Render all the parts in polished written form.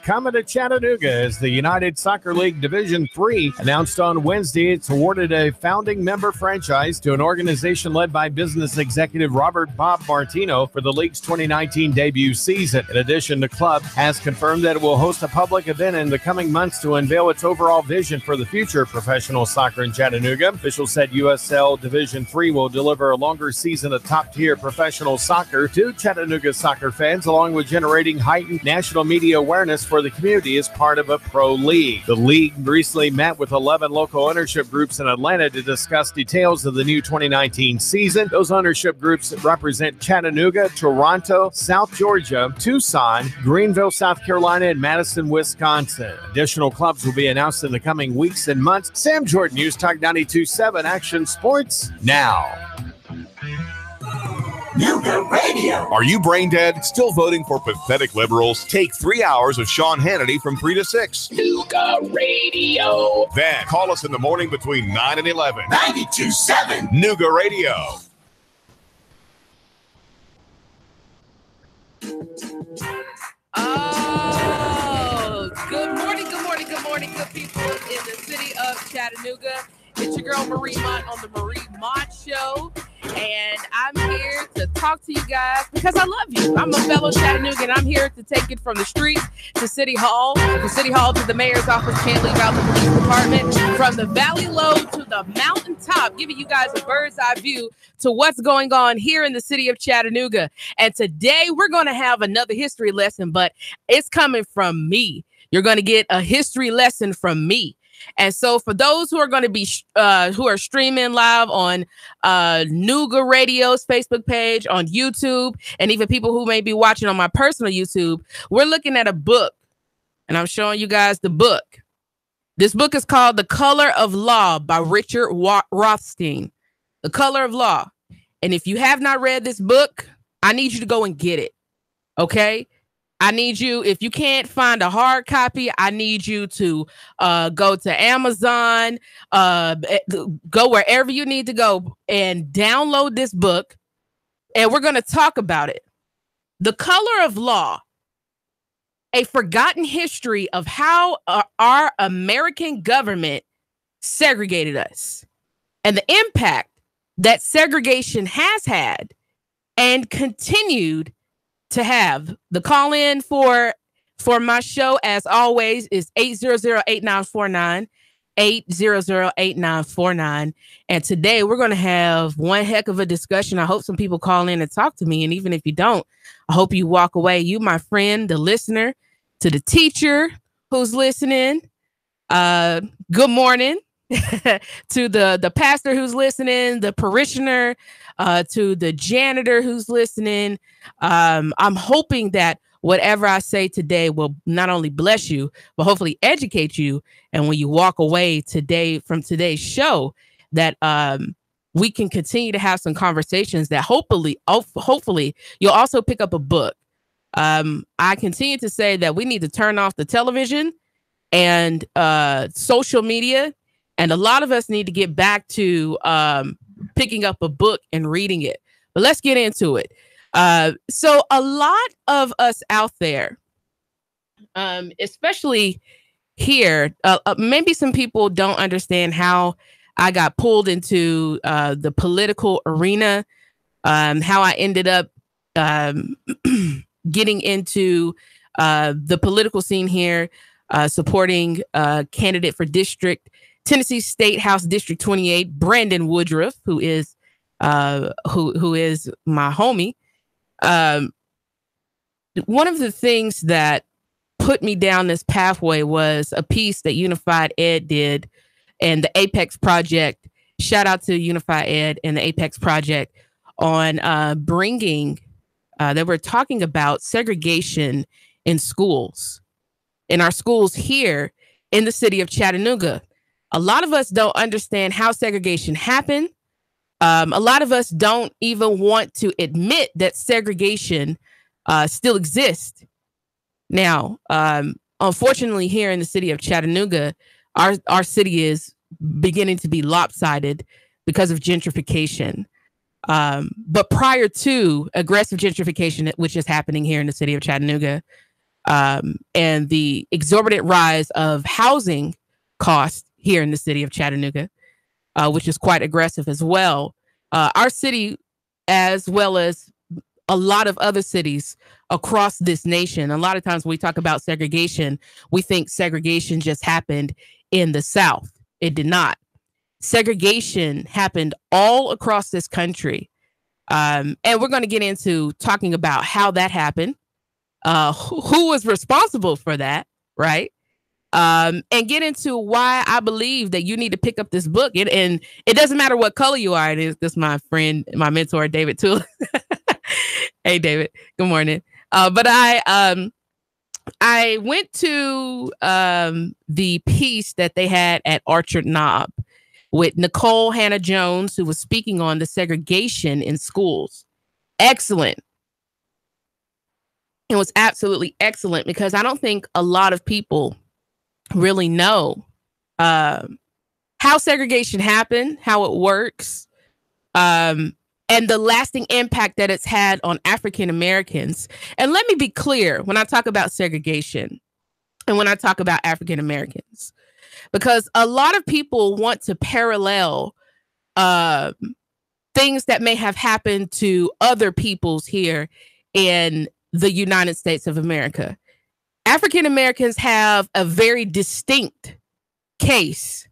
coming to Chattanooga as the United Soccer League Division III announced on Wednesday it's awarded a founding member franchise to an organization led by business executive Robert Bob Martino for the league's 2019 debut season. In addition, the club has confirmed that it will host a public event in the coming months to unveil its overall vision for the future of professional soccer in Chattanooga. Officials said USL Division III will deliver a longer season of top-tier professional soccer to Chattanooga soccer fans, along with generating heightened national media awareness for the community as part of a pro league. The league recently met with 11 local ownership groups in Atlanta to discuss details of the new 2019 season. Those ownership groups represent Chattanooga, Toronto, South Georgia, Tucson, Greenville, South Carolina, and Madison, Wisconsin. Additional clubs will be announced in the coming weeks and months. Sam Jordan, News Talk 92.7 Action Sports now. Nuga Radio. Are you brain dead? Still voting for pathetic liberals? Take 3 hours of Sean Hannity from 3 to 6. Nuga Radio. Then call us in the morning between 9 and 11. 92.7 Nuga Radio. Oh, good morning, good people in the city of Chattanooga. It's your girl Marie Mott on the Marie Mott Show, and I'm here to talk to you guys because I love you. I'm a fellow Chattanoogan. I'm here to take it from the streets to City Hall, from City Hall to the mayor's office. Can't leave out the police department. From the valley low to the mountaintop, giving you guys a bird's eye view to what's going on here in the city of Chattanooga. And today we're going to have another history lesson, but it's coming from me. You're going to get a history lesson from me. And so for those who are going to be who are streaming live on Nuga Radio's Facebook page, on YouTube, and even people who may be watching on my personal YouTube, we're looking at a book, and I'm showing you guys the book. This book is called The Color of Law by Richard Rothstein. The Color of Law. And if you have not read this book, I need you to go and get it. Okay? I need you, if you can't find a hard copy, I need you to go to Amazon, go wherever you need to go and download this book. And we're going to talk about it. The Color of Law, a forgotten history of how our American government segregated us and the impact that segregation has had and continued to have. The call in for my show, as always, is 800-8949, 800-8949. And today we're going to have one heck of a discussion. I hope some people call in and talk to me. And even if you don't, I hope you walk away, you, my friend, the listener, to the teacher who's listening. Good morning. To the pastor who's listening, the parishioner, to the janitor who's listening. I'm hoping that whatever I say today will not only bless you, but hopefully educate you. And when you walk away today from today's show, that we can continue to have some conversations that hopefully you'll also pick up a book. I continue to say that we need to turn off the television and social media. And a lot of us need to get back to picking up a book and reading it. But let's get into it. So a lot of us out there, especially here, maybe some people don't understand how I got pulled into the political arena, how I ended up getting into the political scene here, supporting a candidate for Tennessee State House District 28, Brandon Woodruff, who is my homie. One of the things that put me down this pathway was a piece that Unified Ed did and the Apex Project. Shout out to Unified Ed and the Apex Project on bringing, they were talking about segregation in schools, in our schools here in the city of Chattanooga. A lot of us don't understand how segregation happened. A lot of us don't even want to admit that segregation still exists. Now, unfortunately, here in the city of Chattanooga, our city is beginning to be lopsided because of gentrification. But prior to aggressive gentrification, which is happening here in the city of Chattanooga, and the exorbitant rise of housing costs here in the city of Chattanooga, which is quite aggressive as well. Our city, as well as a lot of other cities across this nation, a lot of times when we talk about segregation, we think segregation just happened in the South. It did not. Segregation happened all across this country. And we're going to get into talking about how that happened, who was responsible for that, right? And get into why I believe that you need to pick up this book. And it doesn't matter what color you are. It is this my friend, my mentor, David Toole. Hey, David. Good morning. But I went to the piece that they had at Orchard Knob with Nicole Hannah-Jones, who was speaking on the segregation in schools. Excellent. It was absolutely excellent because I don't think a lot of people really know how segregation happened, how it works, and the lasting impact that it's had on African Americans. And let me be clear when I talk about segregation and when I talk about African Americans, because a lot of people want to parallel things that may have happened to other peoples here in the United States of America. African Americans have a very distinct case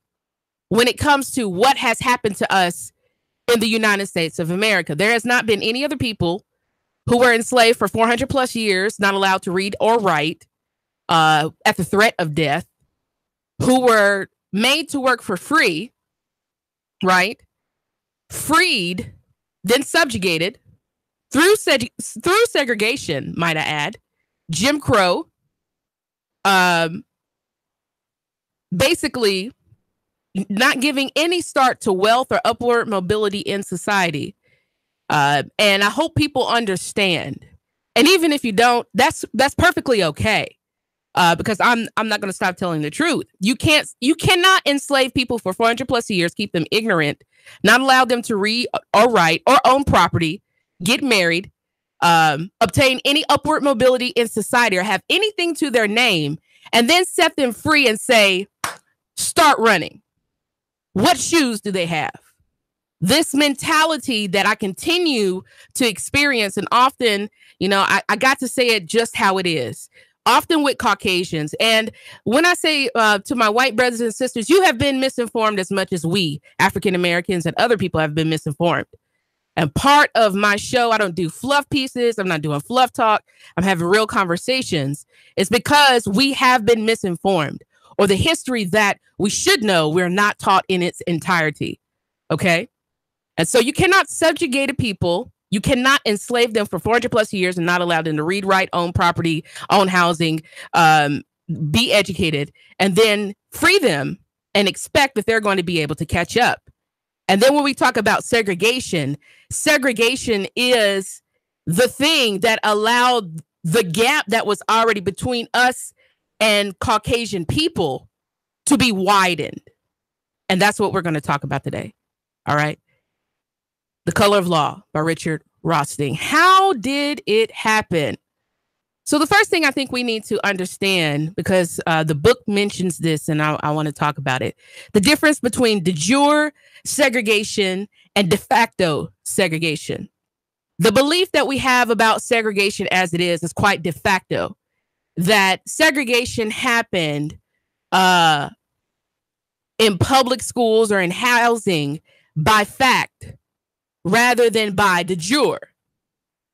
when it comes to what has happened to us in the United States of America. There has not been any other people who were enslaved for 400 plus years, not allowed to read or write, at the threat of death, who were made to work for free, right? Freed, then subjugated through segregation, might I add, Jim Crow, basically not giving any start to wealth or upward mobility in society. And I hope people understand. And even if you don't, that's perfectly okay. Because I'm not going to stop telling the truth. You cannot enslave people for 400 plus years, keep them ignorant, not allow them to read or write or own property, get married, obtain any upward mobility in society or have anything to their name, and then set them free and say, start running. What shoes do they have? This mentality that I continue to experience, and often, I got to say it just how it is, often with Caucasians. And when I say to my white brothers and sisters, you have been misinformed as much as we, African Americans and other people, have been misinformed. And part of my show, I don't do fluff pieces. I'm not doing fluff talk. I'm having real conversations. It's because we have been misinformed, or the history that we should know, we're not taught in its entirety. Okay. And so you cannot subjugate a people. You cannot enslave them for 400 plus years and not allow them to read, write, own property, own housing, be educated, and then free them and expect that they're going to be able to catch up. And then when we talk about segregation, segregation is the thing that allowed the gap that was already between us and Caucasian people to be widened. And that's what we're going to talk about today. All right. The Color of Law by Richard Rothstein. How did it happen? So the first thing I think we need to understand, because the book mentions this and I want to talk about it, the difference between de jure segregation and de facto segregation. The belief that we have about segregation as it is quite de facto, that segregation happened in public schools or in housing by fact rather than by de jure.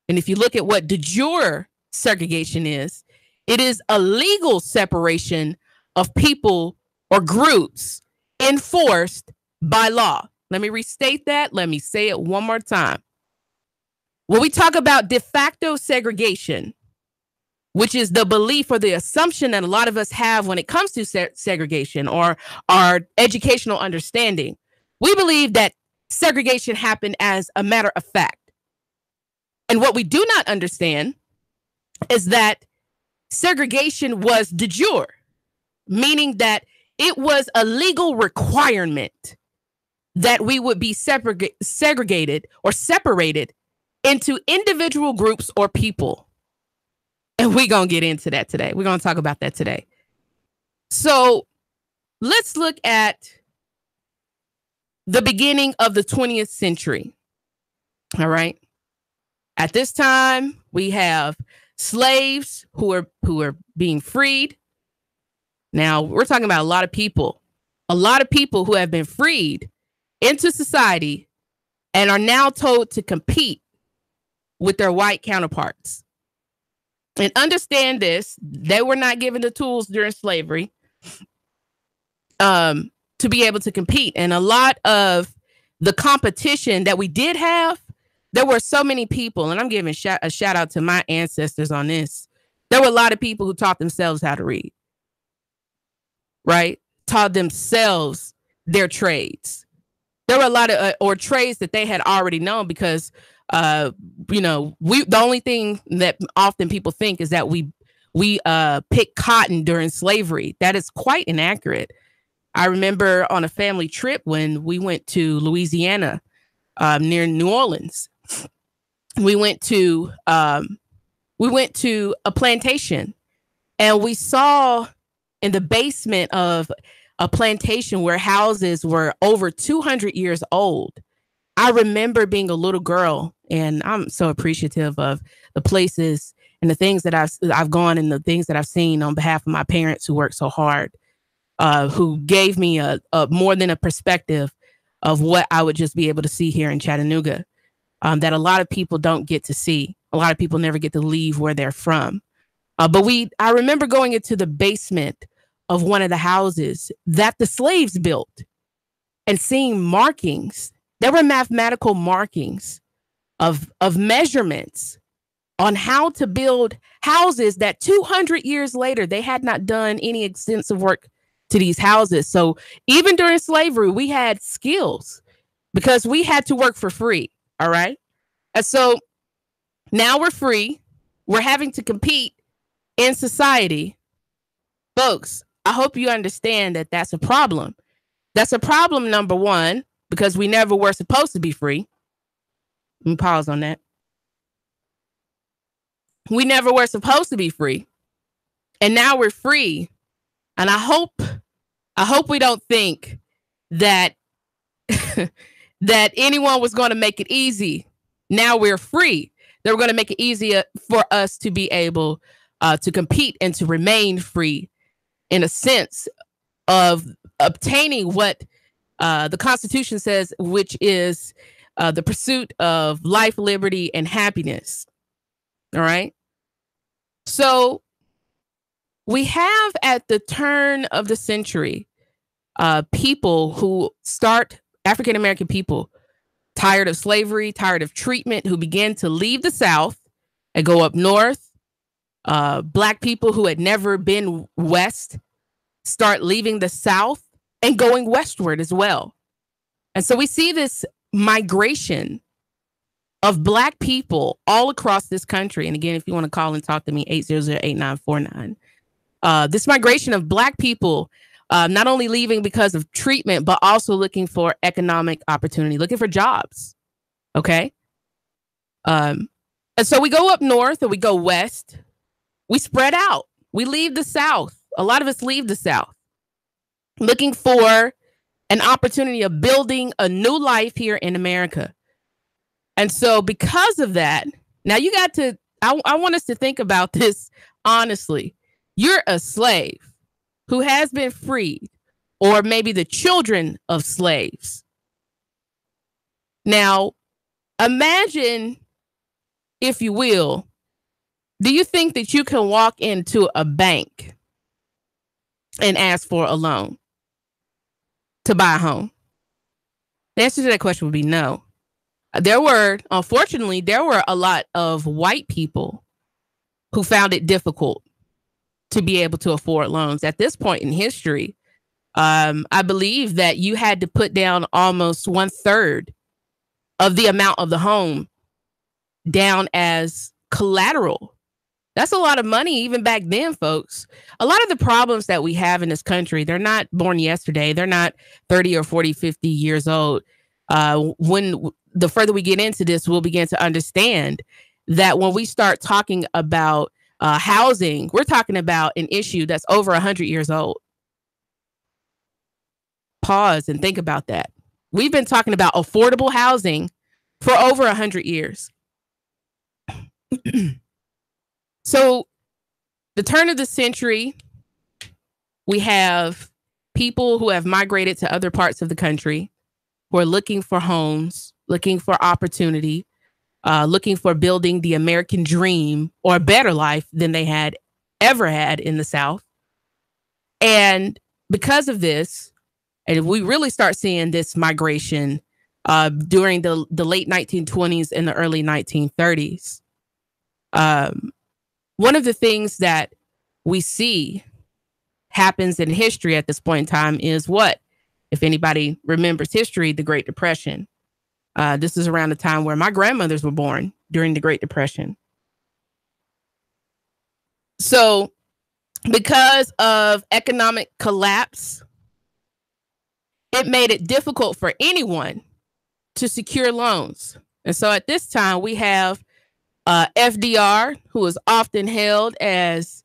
And if you look at what de jure segregation is, it is a legal separation of people or groups enforced by law. Let me restate that. Let me say it one more time. When we talk about de facto segregation, which is the belief or the assumption that a lot of us have when it comes to segregation or our educational understanding, we believe that segregation happened as a matter of fact. And what we do not understand is that segregation was de jure, meaning that it was a legal requirement that we would be segregated or separated into individual groups or people. And we're going to get into that today. We're going to talk about that today. So let's look at the beginning of the 20th century. All right. At this time, we have slaves who are being freed. Now, we're talking about a lot of people who have been freed into society and are now told to compete with their white counterparts. And understand this, they were not given the tools during slavery to be able to compete. And a lot of the competition that we did have, there were so many people, and I'm giving a shout out to my ancestors on this. There were a lot of people who taught themselves how to read, right? Taught themselves their trades. There were a lot of or trades that they had already known because, the only thing that often people think is that we picked cotton during slavery. That is quite inaccurate. I remember on a family trip when we went to Louisiana, near New Orleans. We went to a plantation, and we saw in the basement of a plantation where houses were over 200 years old. I remember being a little girl, and I'm so appreciative of the places and the things that I've gone and the things that I've seen on behalf of my parents who worked so hard, who gave me a more than a perspective of what I would just be able to see here in Chattanooga, that a lot of people don't get to see. A lot of people never get to leave where they're from. But I remember going into the basement of one of the houses that the slaves built and seeing markings. There were mathematical markings of measurements on how to build houses that 200 years later, they had not done any extensive work to these houses. So even during slavery, we had skills because we had to work for free. All right. And so now we're free. We're having to compete in society. Folks, I hope you understand that that's a problem. That's a problem, number one, because we never were supposed to be free. Let me pause on that. We never were supposed to be free. And now we're free. And I hope we don't think that that anyone was going to make it easy. Now we're free. They were going to make it easier for us to be able to compete and to remain free in a sense of obtaining what the Constitution says, which is the pursuit of life, liberty, and happiness. All right. So we have at the turn of the century, people who African-American people, tired of slavery, tired of treatment, who began to leave the South and go up north. Black people who had never been west start leaving the South and going westward as well. And so we see this migration of Black people all across this country. And again, if you want to call and talk to me, 800-8949. This migration of Black people, not only leaving because of treatment, but also looking for economic opportunity, looking for jobs. Okay. And so we go up north or we go west. We spread out. We leave the South. A lot of us leave the South looking for an opportunity of building a new life here in America. And so because of that, now you got to, I want us to think about this honestly. You're a slave who has been freed, or maybe the children of slaves. Now, imagine, if you will, do you think that you can walk into a bank and ask for a loan to buy a home? The answer to that question would be no. Unfortunately, there were a lot of white people who found it difficult to be able to afford loans. At this point in history, I believe that you had to put down almost 1/3 of the amount of the home down as collateral. That's a lot of money even back then, folks. A lot of the problems that we have in this country, they're not born yesterday. They're not 30 or 40, 50 years old. When the further we get into this, we'll begin to understand that when we start talking about housing, we're talking about an issue that's over 100 years old. Pause and think about that. We've been talking about affordable housing for over 100 years. So, the turn of the century, we have people who have migrated to other parts of the country who are looking for homes, looking for opportunity, looking for building the American dream or a better life than they had ever had in the South. And because of this, and we really start seeing this migration during the late 1920s and the early 1930s. One of the things that we see happens in history at this point in time is what? If anybody remembers history, the Great Depression. This is around the time where my grandmothers were born during the Great Depression. So because of economic collapse, it made it difficult for anyone to secure loans. And so at this time, we have FDR, who is often held as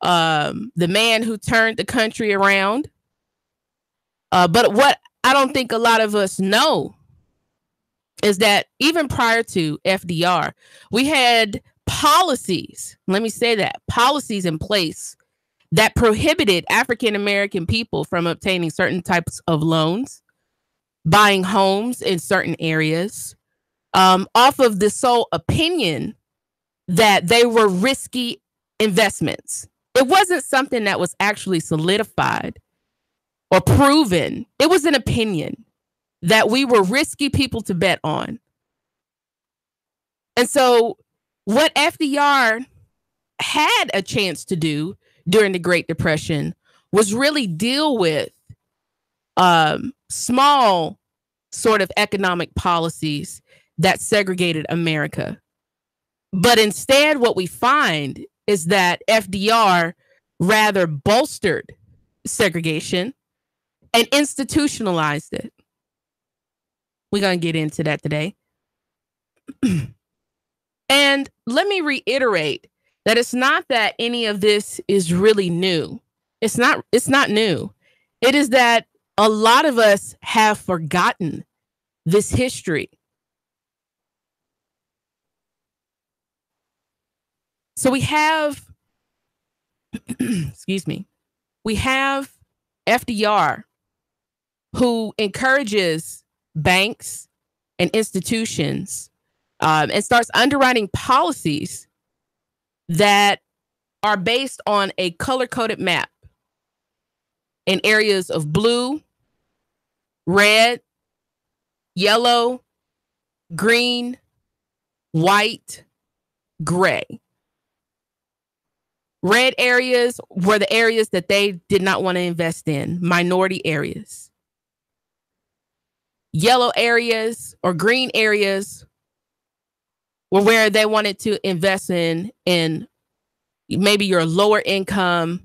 the man who turned the country around. But what I don't think a lot of us know is that even prior to FDR, we had policies, let me say that, policies in place that prohibited African-American people from obtaining certain types of loans, buying homes in certain areas, off of the sole opinion that they were risky investments. It wasn't something that was actually solidified or proven. It was an opinion that we were risky people to bet on. And so what FDR had a chance to do during the Great Depression was really deal with small sort of economic policies that segregated America. But instead, what we find is that FDR rather bolstered segregation and institutionalized it. We're going to get into that today. And let me reiterate that it's not that any of this is really new. It's not new. It is that a lot of us have forgotten this history. So we have, excuse me, we have FDR, who encourages banks and institutions and starts underwriting policies that are based on a color-coded map in areas of blue, red, yellow, green, white, gray. Red areas were the areas that they did not want to invest in, minority areas. Yellow areas or green areas were where they wanted to invest in maybe your lower income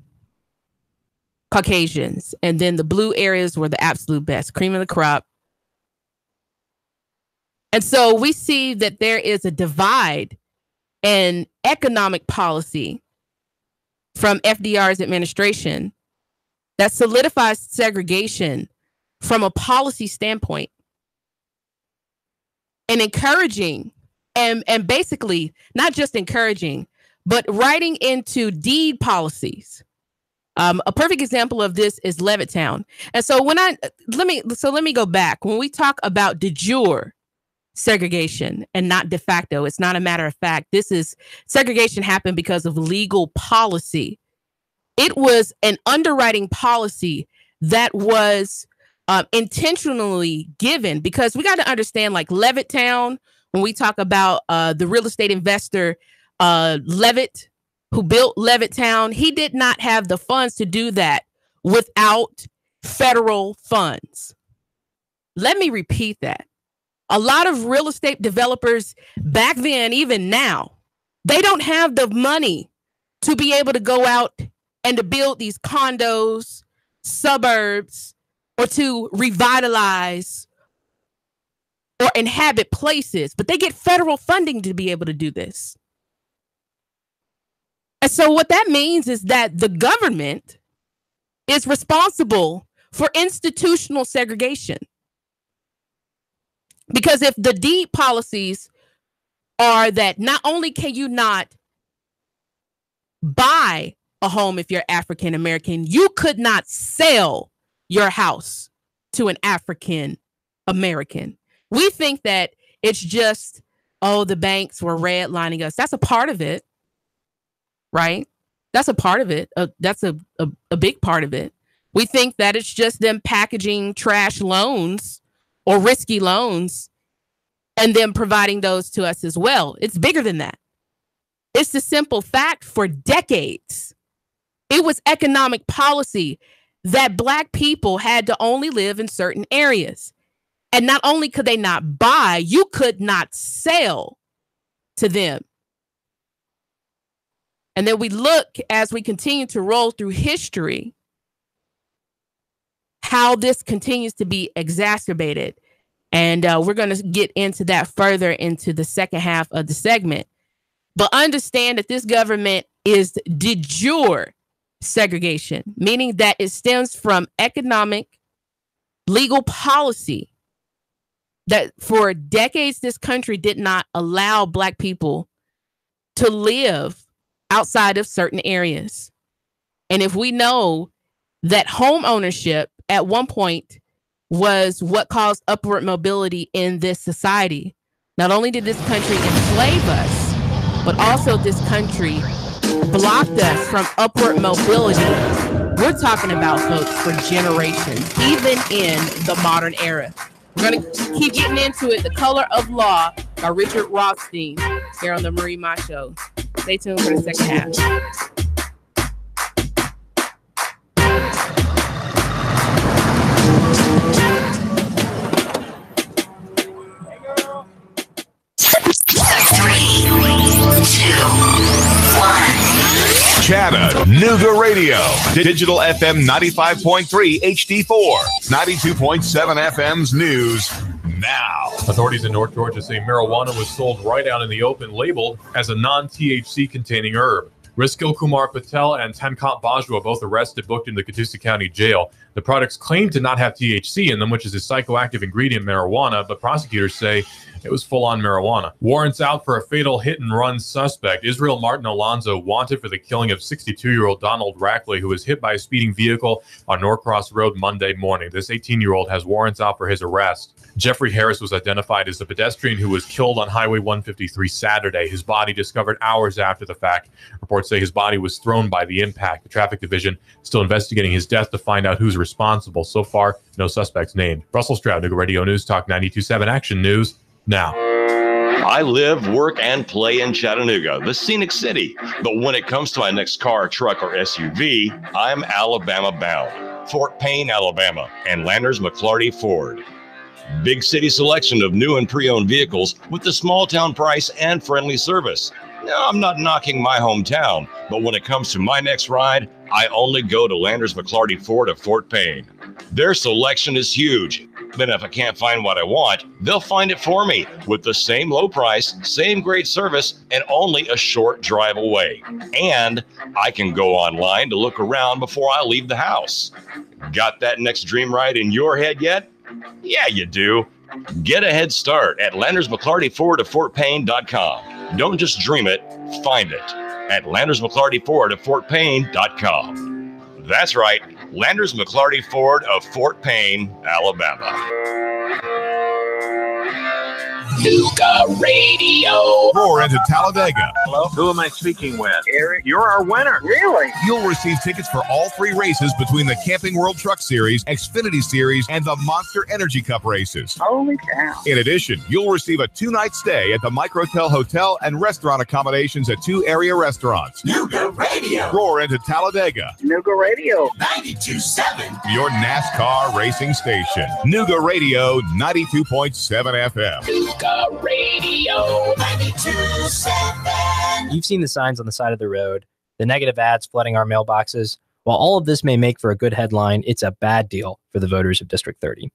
Caucasians. And then the blue areas were the absolute best, cream of the crop. And so we see that there is a divide in economic policy from FDR's administration that solidifies segregation from a policy standpoint and encouraging and basically not just encouraging, but writing into deed policies. A perfect example of this is Levittown. And so let me go back. When we talk about de jure segregation and not de facto, it's not a matter of fact. This is segregation happened because of legal policy. It was an underwriting policy that was intentionally given, because we got to understand, like Levittown, when we talk about the real estate investor Levitt, who built Levittown, he did not have the funds to do that without federal funds. Let me repeat that. A lot of real estate developers back then, even now, they don't have the money to be able to go out and to build these condos, suburbs, or to revitalize or inhabit places, but they get federal funding to be able to do this. And so what that means is that the government is responsible for institutional segregation. Because if the deed policies are that not only can you not buy a home if you're African American, you could not sell your house to an African American. We think that it's just, oh, the banks were redlining us. That's a part of it, right? That's a part of it. That's a big part of it. We think that it's just them packaging trash loans or risky loans and then providing those to us as well. It's bigger than that. It's the simple fact for decades, it was economic policy that Black people had to only live in certain areas. And not only could they not buy, you could not sell to them. And then we look as we continue to roll through history, how this continues to be exacerbated. And we're going to get into that further into the second half of the segment. But understand that this government is de jure segregation, meaning that it stems from economic, legal policy that for decades this country did not allow Black people to live outside of certain areas. And if we know that home ownership at one point was what caused upward mobility in this society, not only did this country enslave us, but also this country blocked us from upward mobility. We're talking about, folks, for generations, even in the modern era. We're going to keep getting into it. The Color of Law by Richard Rothstein here on the Marie Ma Show. Stay tuned for the second half. Chattanooga Radio. Digital FM 95.3 HD4. 92.7 FM's news now. Authorities in North Georgia say marijuana was sold right out in the open, labeled as a non-THC containing herb. Riskil Kumar Patel and Tankant Bajwa both arrested, booked in the Catoosa County Jail. The products claim to not have THC in them, which is a psychoactive ingredient marijuana, but prosecutors say it was full-on marijuana. Warrants out for a fatal hit-and-run suspect. Israel Martin Alonzo wanted for the killing of 62-year-old Donald Rackley, who was hit by a speeding vehicle on Norcross Road Monday morning. This 18-year-old has warrants out for his arrest. Jeffrey Harris was identified as the pedestrian who was killed on Highway 153 Saturday. His body discovered hours after the fact. Reports say his body was thrown by the impact. The traffic division still investigating his death to find out who's responsible. So far, no suspects named. Russell Stroud, Nooga Radio News Talk 92.7 Action News now. I live, work, and play in Chattanooga, the scenic city. But when it comes to my next car, truck, or SUV, I'm Alabama bound. Fort Payne, Alabama, and Landers McClarty Ford. Big city selection of new and pre-owned vehicles with the small town price and friendly service. Now, I'm not knocking my hometown, but when it comes to my next ride, I only go to Landers McClarty Ford of Fort Payne. Their selection is huge. Then if I can't find what I want, they'll find it for me with the same low price, same great service, and only a short drive away. And I can go online to look around before I leave the house. Got that next dream ride in your head yet? Yeah, you do. Get a head start at Landers McClarty Ford of FortPayne.com. Don't just dream it, find it at Landers McClarty Ford of FortPayne.com. That's right, Landers McClarty Ford of Fort Payne, Alabama. Nooga Radio. Roar into Talladega. Hello? Who am I speaking with? Eric. You're our winner. Really? You'll receive tickets for all three races between the Camping World Truck Series, Xfinity Series, and the Monster Energy Cup races. Holy cow. In addition, you'll receive a 2-night stay at the Microtel Hotel and restaurant accommodations at 2 area restaurants. Nooga Radio. Roar into Talladega. Nooga Radio. 92.7. Your NASCAR racing station. Nooga Radio 92.7 FM. Nooga Radio 92.7. You've seen the signs on the side of the road, the negative ads flooding our mailboxes. While all of this may make for a good headline, it's a bad deal for the voters of District 30.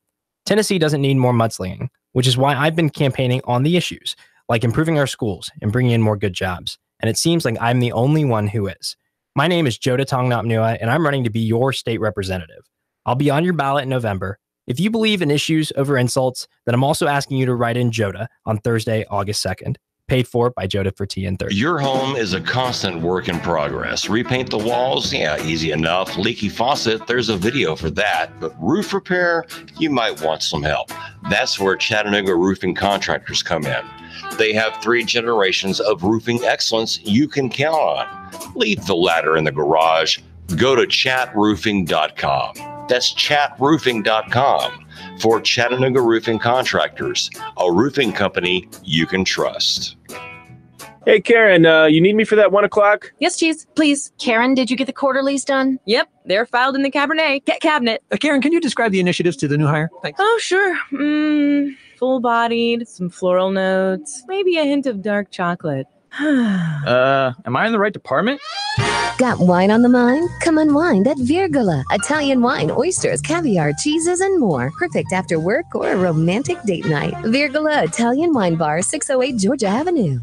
Tennessee doesn't need more mudslinging, which is why I've been campaigning on the issues, like improving our schools and bringing in more good jobs, and it seems like I'm the only one who is. My name is Joda Tongnapnua, and I'm running to be your state representative. I'll be on your ballot in November. If you believe in issues over insults, then I'm also asking you to write in Joda on Thursday, August 2nd. Paid for by Joda for TN30. Your home is a constant work in progress. Repaint the walls? Yeah, easy enough. Leaky faucet? There's a video for that. But roof repair? You might want some help. That's where Chattanooga roofing contractors come in. They have 3 generations of roofing excellence you can count on. Leave the ladder in the garage. Go to chatroofing.com. That's chatroofing.com. For Chattanooga Roofing Contractors, a roofing company you can trust. Hey, Karen, you need me for that 1 o'clock? Yes, Cheese, please. Karen, did you get the quarterlies done? Yep, they're filed in the cabinet. Karen, can you describe the initiatives to the new hire? Thanks. Oh, sure. Full-bodied, some floral notes, maybe a hint of dark chocolate. Am I in the right department? Got wine on the mind? Come unwind at Virgola. Italian wine, oysters, caviar, cheeses, and more. Perfect after work or a romantic date night. Virgola Italian Wine Bar, 608 Georgia Avenue.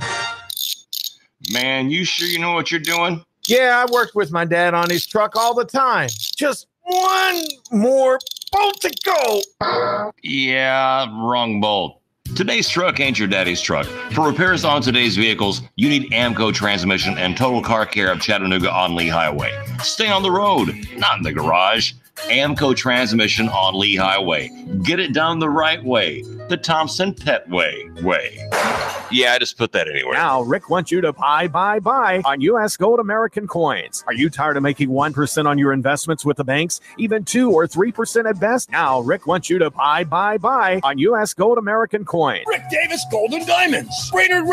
Man, you sure you know what you're doing? Yeah, I worked with my dad on his truck all the time. Just one more bolt to go. Yeah, wrong bolt. Today's truck ain't your daddy's truck. For repairs on today's vehicles, you need Amco Transmission and Total Car Care of Chattanooga on Lee Highway. Stay on the road, not in the garage. Amco Transmission on Lee Highway. Get it done the right way. The Thompson Pet way. Yeah, I just put that anywhere. Now, Rick wants you to buy on U.S. Gold American coins. Are you tired of making 1% on your investments with the banks? Even 2 or 3% at best? Now, Rick wants you to buy on U.S. Gold American coins. Rick Davis Gold and Diamonds, Brainerd Road.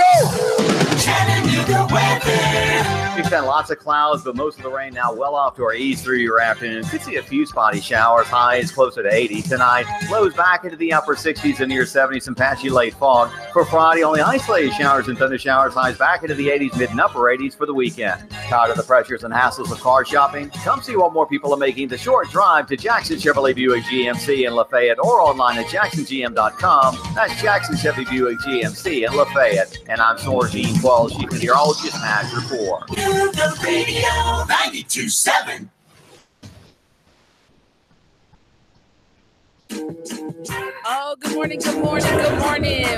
Chattanooga weather. We've got lots of clouds, but most of the rain now well off to our east through your afternoon. Could see a few spotty showers. Highs closer to 80 tonight. Lows back into the upper 60s and near 70s. Some patchy late fog. For Friday, only isolated showers and thunder showers. Highs back into the 80s, mid and upper 80s for the weekend. Tired of the pressures and hassles of car shopping? Come see what more people are making the short drive to Jackson Chevrolet Buick GMC in Lafayette or online at jacksongm.com. That's Jackson Chevy Buick GMC in Lafayette. And I'm Sorgene Qualls, your meteorologist, Matt Report. The radio 92.7. Oh, good morning.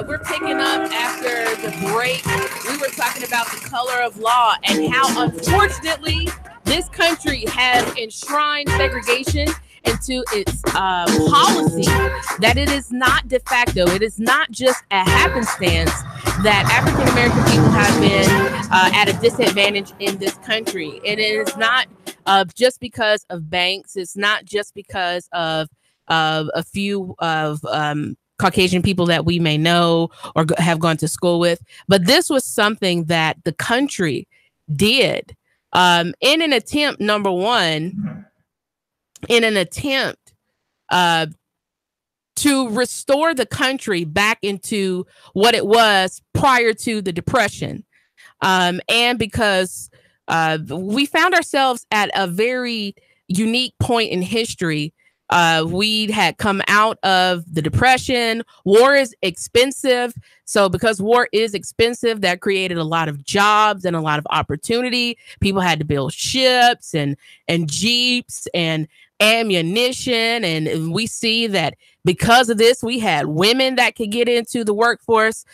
We're picking up after the break. We were talking about the color of law and how, unfortunately, this country has enshrined segregation into its policy, that it is not de facto. It is not just a happenstance that African American people have been at a disadvantage in this country. And it is not just because of banks. It's not just because of a few of Caucasian people that we may know or have gone to school with. But this was something that the country did in an attempt, number one, to restore the country back into what it was prior to the Depression. And because we found ourselves at a very unique point in history. We had come out of the Depression. War is expensive. So because war is expensive, that created a lot of jobs and a lot of opportunity. People had to build ships and jeeps and ammunition. And we see that because of this, we had women that could get into the workforce.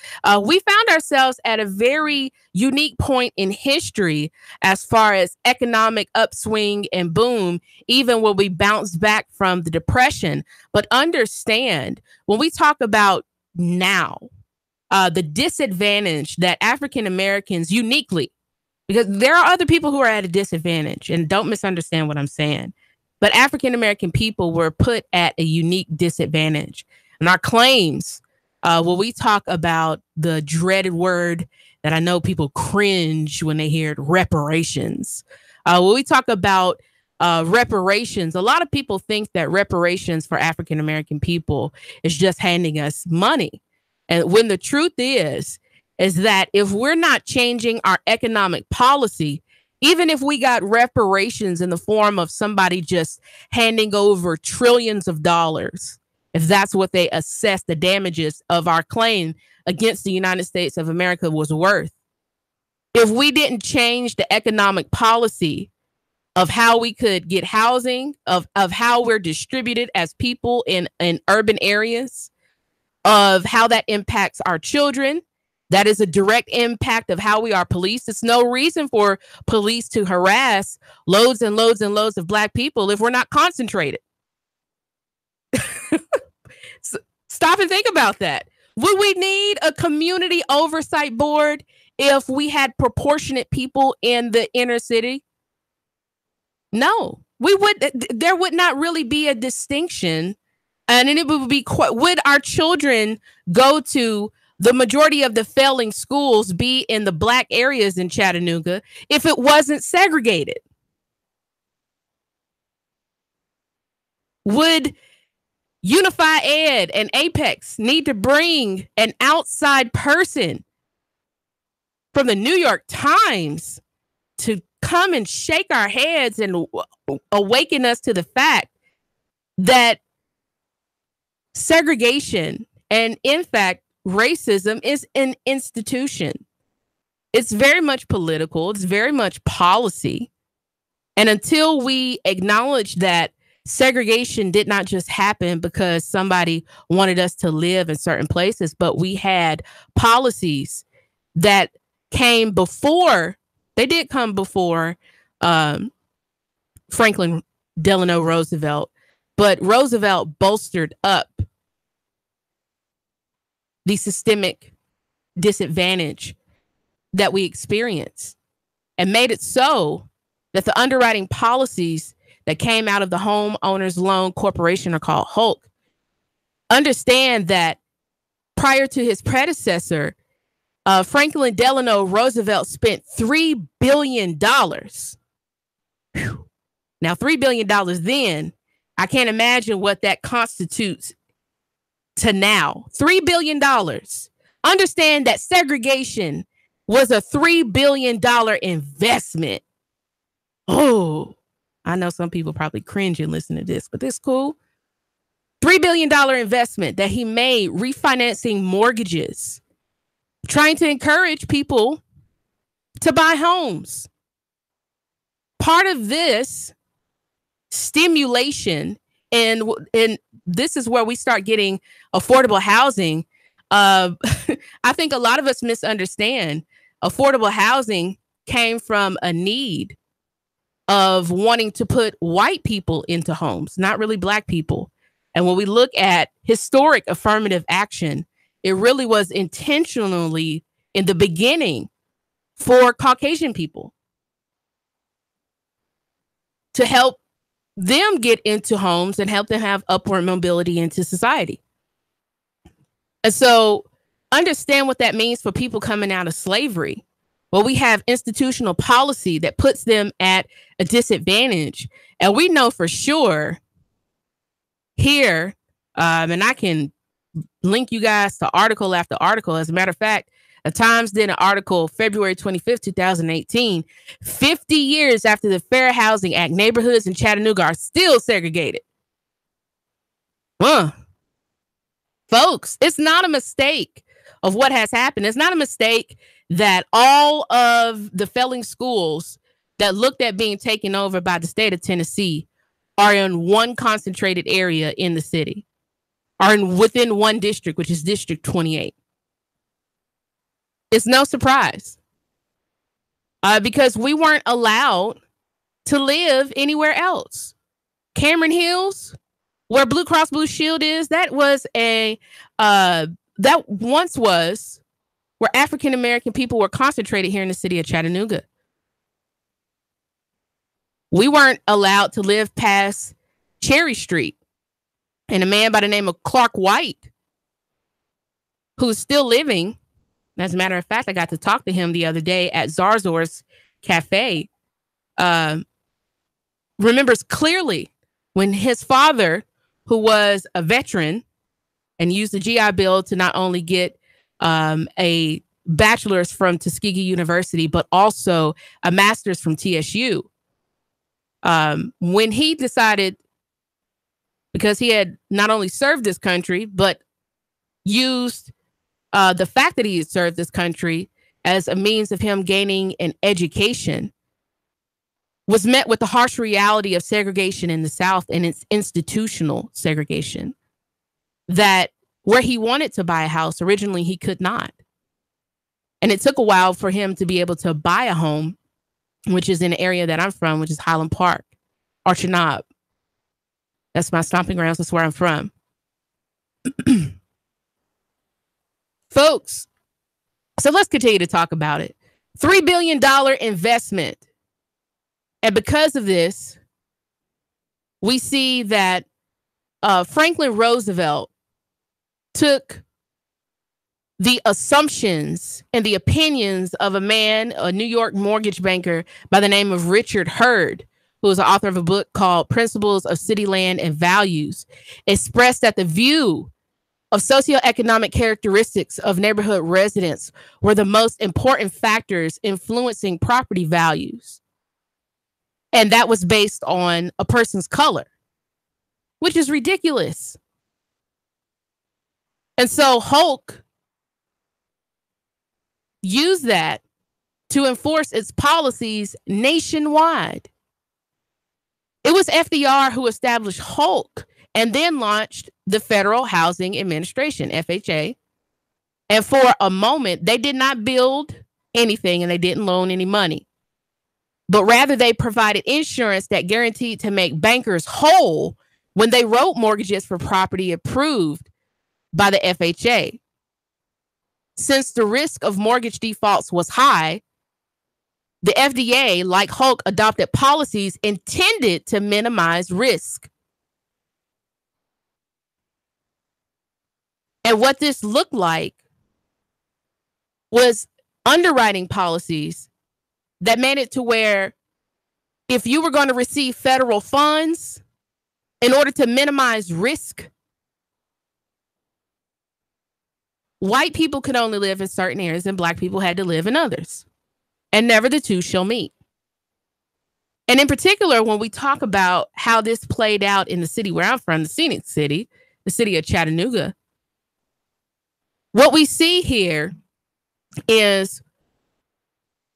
We found ourselves at a very unique point in history as far as economic upswing and boom, even when we bounced back from the Depression. But understand, when we talk about now, the disadvantage that African Americans uniquely, because there are other people who are at a disadvantage, and don't misunderstand what I'm saying, but African American people were put at a unique disadvantage. And our claims, when we talk about the dreaded word that I know people cringe when they hear it, reparations. When we talk about reparations, a lot of people think that reparations for African American people is just handing us money. And when the truth is that if we're not changing our economic policy, even if we got reparations in the form of somebody just handing over trillions of dollars, if that's what they assess the damages of our claim against the United States of America was worth, if we didn't change the economic policy of how we could get housing, of how we're distributed as people in urban areas, of how that impacts our children. That is a direct impact of how we are policed. It's no reason for police to harass loads and loads and loads of Black people if we're not concentrated. So stop and think about that. Would we need a community oversight board if we had proportionate people in the inner city? No, there would not really be a distinction. And it would be would our children go to the majority of the failing schools be in the Black areas in Chattanooga if it wasn't segregated? Would Unify Ed and Apex need to bring an outside person from the New York Times to come and shake our heads and awaken us to the fact that segregation and, in fact, racism is an institution? It's very much political. It's very much policy. And until we acknowledge that segregation did not just happen because somebody wanted us to live in certain places, but we had policies that came before, Franklin Delano Roosevelt, but Roosevelt bolstered up the systemic disadvantage that we experience and made it so that the underwriting policies that came out of the Homeowners Loan Corporation are called HOLC. Understand that prior to his predecessor, Franklin Delano Roosevelt spent $3 billion. Whew. Now, $3 billion then, I can't imagine what that constitutes to now. $3 billion. Understand that segregation was a $3 billion investment. Oh, I know some people probably cringe and listen to this, but this is cool. $3 billion investment that he made refinancing mortgages, trying to encourage people to buy homes. Part of this stimulation, and this is where we start getting affordable housing. I think a lot of us misunderstand. Affordable housing came from a need of wanting to put white people into homes, not really Black people. And when we look at historic affirmative action, it really was intentionally in the beginning for Caucasian people to help them get into homes and help them have upward mobility into society. And so understand what that means for people coming out of slavery. Well, we have institutional policy that puts them at a disadvantage. And we know for sure here, and I can link you guys to article after article. As a matter of fact, the Times did an article February 25th, 2018, 50 years after the Fair Housing Act, neighborhoods in Chattanooga are still segregated. Folks, it's not a mistake of what has happened. It's not a mistake that all of the failing schools that looked at being taken over by the state of Tennessee are in one concentrated area in the city, are within one district, which is District 28. It's no surprise because we weren't allowed to live anywhere else. Cameron Hills, where Blue Cross Blue Shield is, that once was where African American people were concentrated here in the city of Chattanooga. We weren't allowed to live past Cherry Street. And a man by the name of Clark White, who's still living, as a matter of fact, I got to talk to him the other day at Zarzor's Cafe, remembers clearly when his father, who was a veteran and used the GI Bill to not only get a bachelor's from Tuskegee University, but also a master's from TSU. When he decided, because he had not only served this country, but used the fact that he had served this country as a means of him gaining an education was met with the harsh reality of segregation in the South and its institutional segregation. That where he wanted to buy a house, originally he could not. And it took a while for him to be able to buy a home, which is in the area that I'm from, which is Highland Park, Archer Knob. That's my stomping grounds. That's where I'm from. Folks, so let's continue to talk about it. $3 billion investment. And because of this, we see that Franklin Roosevelt took the assumptions and the opinions of a man, a New York mortgage banker by the name of Richard Hurd, who is the author of a book called Principles of City Land and Values, expressed that the view of socioeconomic characteristics of neighborhood residents were the most important factors influencing property values. And that was based on a person's color, which is ridiculous. And so Hulk used that to enforce its policies nationwide. It was FDR who established Hulk and then launched the Federal Housing Administration, FHA. And for a moment, they did not build anything and they didn't loan any money. But rather, they provided insurance that guaranteed to make bankers whole when they wrote mortgages for property approved by the FHA. Since the risk of mortgage defaults was high, the FDA, like Hulk, adopted policies intended to minimize risk. And what this looked like was underwriting policies that made it to where if you were going to receive federal funds in order to minimize risk, white people could only live in certain areas and black people had to live in others. And never the two shall meet. And in particular, when we talk about how this played out in the city where I'm from, the scenic city, the city of Chattanooga, what we see here is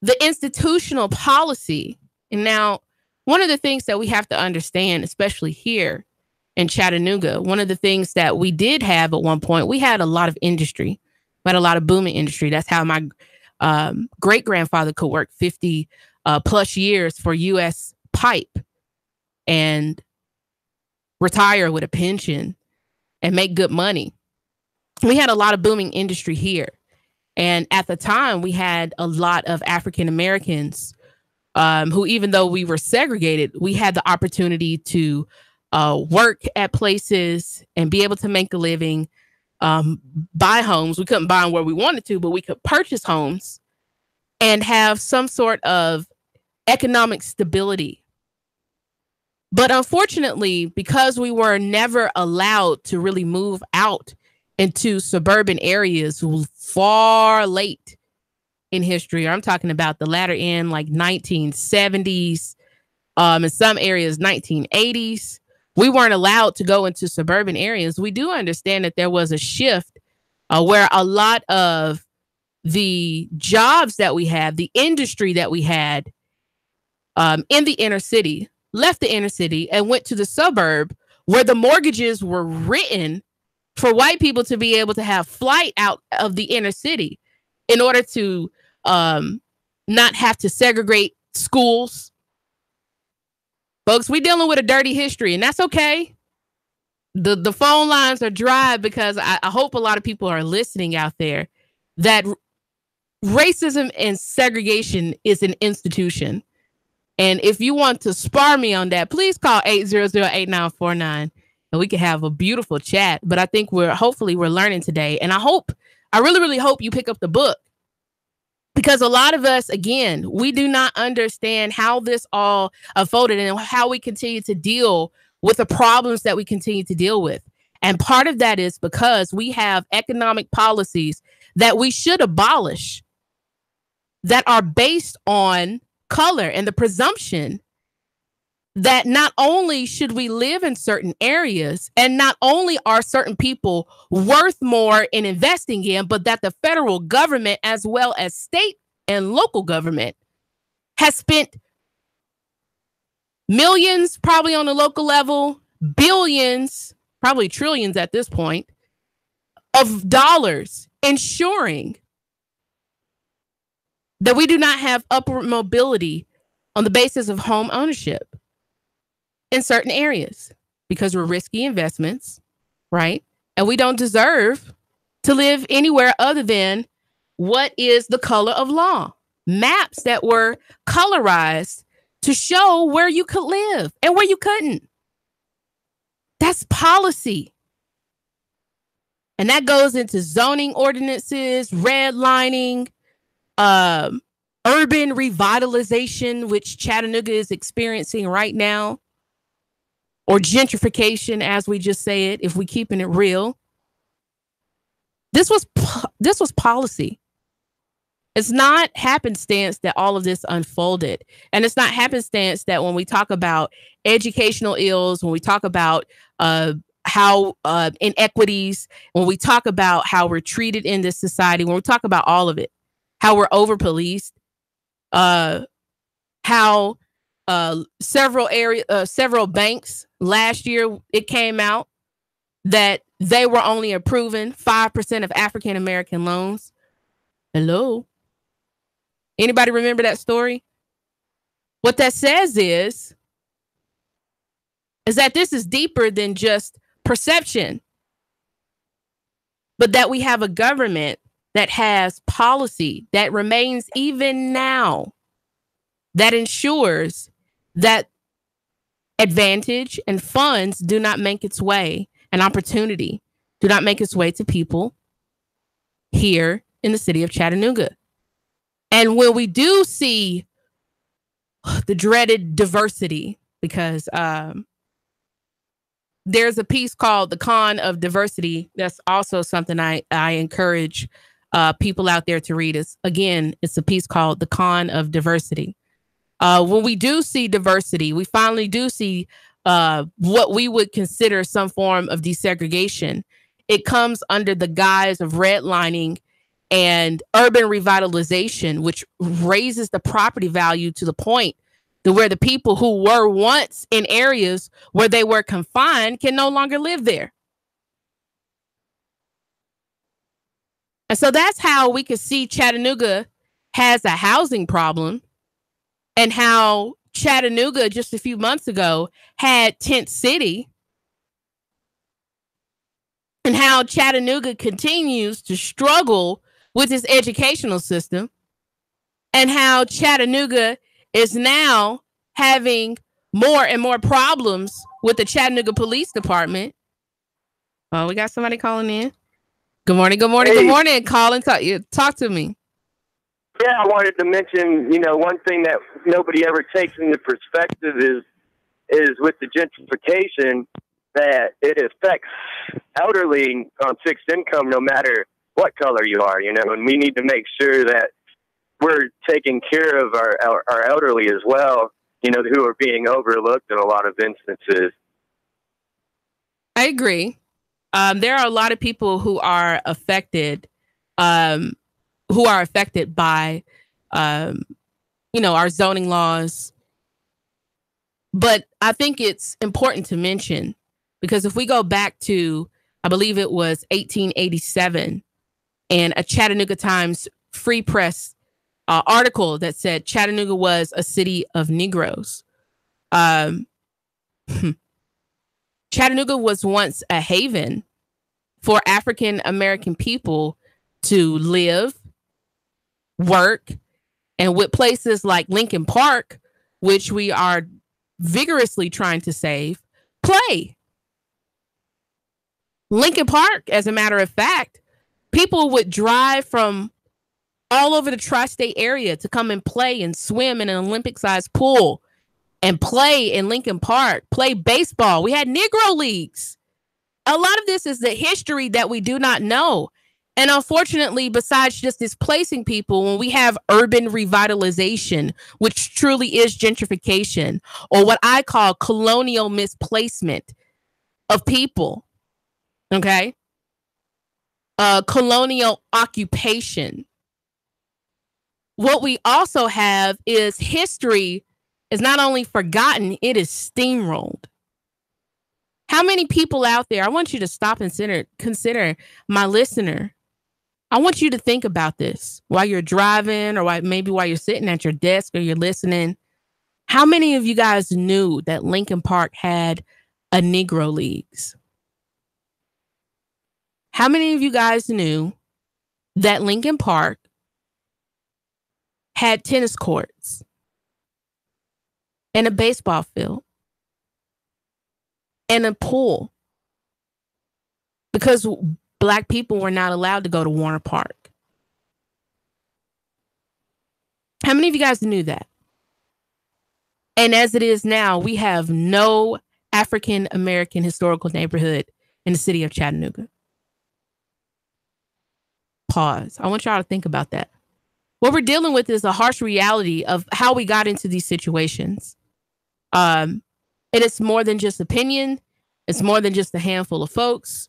the institutional policy. And now, one of the things that we have to understand, especially here in Chattanooga, one of the things that we did have at one point, we had a lot of industry. We had a lot of booming industry. That's how my great-grandfather could work 50 plus years for U.S. Pipe and retire with a pension and make good money. We had a lot of booming industry here. And at the time, we had a lot of African Americans who, even though we were segregated, we had the opportunity to work at places and be able to make a living, buy homes. We couldn't buy them where we wanted to, but we could purchase homes and have some sort of economic stability. But unfortunately, because we were never allowed to really move out into suburban areas far late in history, I'm talking about the latter end, like 1970s, in some areas, 1980s, we weren't allowed to go into suburban areas. We do understand that there was a shift where a lot of the jobs that we had, the industry that we had in the inner city, left the inner city and went to the suburb where the mortgages were written for white people to be able to have flight out of the inner city in order to not have to segregate schools. Folks, we're dealing with a dirty history, and that's okay. The phone lines are dry because I hope a lot of people are listening out there that racism and segregation is an institution. And if you want to spar me on that, please call 800-8949 and we can have a beautiful chat. But I think hopefully we're learning today. And I really, really hope you pick up the book, because a lot of us, again, we do not understand how this all unfolded and how we continue to deal with the problems that we continue to deal with. And part of that is because we have economic policies that we should abolish that are based on color and the presumption that not only should we live in certain areas, and not only are certain people worth more in investing in, but that the federal government, as well as state and local government, has spent millions, probably on the local level, billions, probably trillions at this point, of dollars ensuring that we do not have upward mobility on the basis of home ownership in certain areas because we're risky investments, right? And we don't deserve to live anywhere other than what is the color of law. Maps that were colorized to show where you could live and where you couldn't. That's policy. And that goes into zoning ordinances, redlining, urban revitalization, which Chattanooga is experiencing right now, or gentrification, as we just say it, if we keeping it real. This was policy. It's not happenstance that all of this unfolded. And it's not happenstance that when we talk about educational ills, when we talk about how inequities, when we talk about how we're treated in this society, when we talk about all of it, how we're over-policed, how several banks last year, it came out that they were only approving 5% of African-American loans. Hello? Anybody remember that story? What that says is that this is deeper than just perception, but that we have a government that has policy that remains even now, that ensures that advantage and funds do not make its way, and opportunity do not make its way to people here in the city of Chattanooga. And when we do see the dreaded diversity, because there's a piece called The Con of Diversity. That's also something I encourage people out there to read. It's a piece called The Con of Diversity. When we do see diversity, we finally do see what we would consider some form of desegregation. It comes under the guise of redlining and urban revitalization, which raises the property value to the point to where the people who were once in areas where they were confined can no longer live there. And so that's how we can see Chattanooga has a housing problem, and how Chattanooga just a few months ago had Tent City, and how Chattanooga continues to struggle with its educational system, and how Chattanooga is now having more and more problems with the Chattanooga Police Department. Oh, we got somebody calling in. Good morning, good morning, good morning. Call and talk to me. Yeah, I wanted to mention, one thing that nobody ever takes into perspective is with the gentrification, that it affects elderly on fixed income no matter what color you are, and we need to make sure that we're taking care of our elderly as well, who are being overlooked in a lot of instances. I agree. There are a lot of people who are affected, by, our zoning laws. But I think it's important to mention, because if we go back to, I believe it was 1887, and a Chattanooga Times Free Press article that said Chattanooga was a city of Negroes. Chattanooga was once a haven for African American people to live, work, and with places like Lincoln Park, which we are vigorously trying to save, play. Lincoln Park, as a matter of fact, people would drive from all over the tri-state area to come and play and swim in an Olympic-sized pool and play in Lincoln Park, play baseball. We had Negro leagues. A lot of this is the history that we do not know. And unfortunately, besides just displacing people, when we have urban revitalization, which truly is gentrification, or what I call colonial misplacement of people, okay? Colonial occupation. What we also have is history is not only forgotten, it is steamrolled. How many people out there, I want you to stop and consider my listener. I want you to think about this while you're driving or maybe while you're sitting at your desk or you're listening. How many of you guys knew that Lincoln Park had a Negro Leagues? How many of you guys knew that Lincoln Park had tennis courts and a baseball field and a pool? Because Black people were not allowed to go to Warner Park. How many of you guys knew that? And as it is now, we have no African American historical neighborhood in the city of Chattanooga. Pause. I want y'all to think about that. What we're dealing with is a harsh reality of how we got into these situations. It is more than just opinion. It's more than just a handful of folks.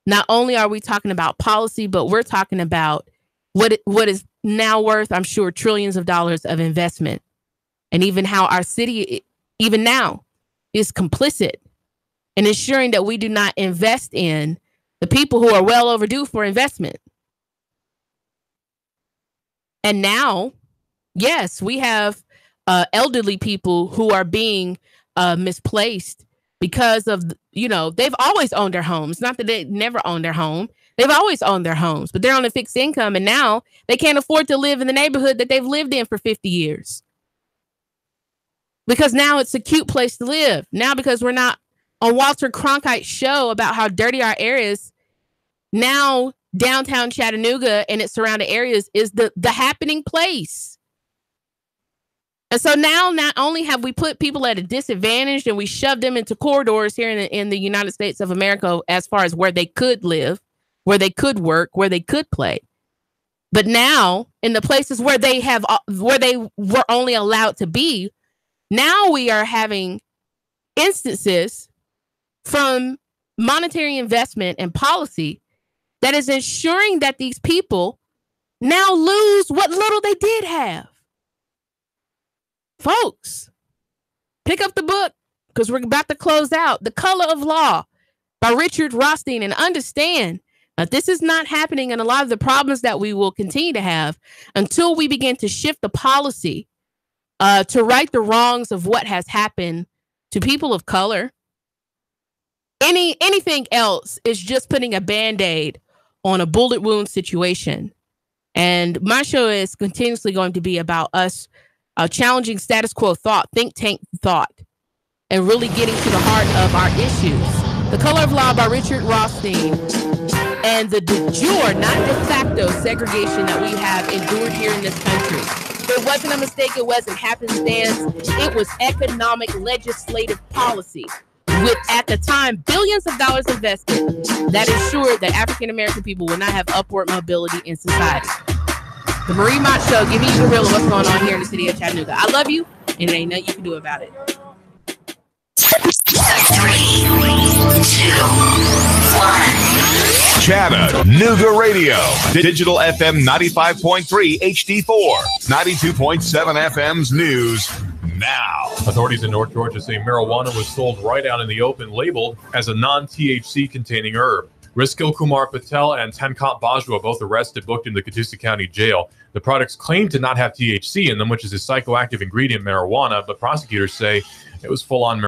Not only are we talking about policy, but we're talking about what is now worth, I'm sure, trillions of dollars of investment. And even how our city, even now, is complicit in ensuring that we do not invest in the people who are well overdue for investment. And now, yes, we have elderly people who are being misplaced because of, they've always owned their homes. Not that they never owned their home. They've always owned their homes, but they're on a fixed income. And now they can't afford to live in the neighborhood that they've lived in for 50 years. Because now it's a cute place to live. Now, because we're not on Walter Cronkite's show about how dirty our area is, now downtown Chattanooga and its surrounding areas is the happening place. And so now not only have we put people at a disadvantage and we shoved them into corridors here in the United States of America as far as where they could live, where they could work, where they could play. But now in the places where they were only allowed to be, now we are having instances from monetary investment and policy that is ensuring that these people now lose what little they did have. Folks, pick up the book because we're about to close out The Color of Law by Richard Rothstein and understand that this is not happening and a lot of the problems that we will continue to have until we begin to shift the policy to right the wrongs of what has happened to people of color. Anything else is just putting a Band-Aid on a bullet wound situation. And my show is continuously going to be about us challenging status quo thought, think tank thought, and really getting to the heart of our issues. The Color of Law by Richard Rothstein and the de jure, not de facto, segregation that we have endured here in this country. It wasn't a mistake. It wasn't happenstance. It was economic legislative policy with, at the time, billions of dollars invested that ensured that African-American people would not have upward mobility in society. The Marie Mott Show, give me the real of what's going on here in the city of Chattanooga. I love you, and there ain't nothing you can do about it. 3, 2, 1. Chattanooga Radio. Digital FM 95.3 HD4. 92.7 FM's news now. Authorities in North Georgia say marijuana was sold right out in the open, labeled as a non-THC containing herb. Rizkil Kumar Patel and Tankant Bajwa both arrested, booked in the Catoosa County Jail. The products claim to not have THC in them, which is a psychoactive ingredient in marijuana, but prosecutors say it was full-on marijuana.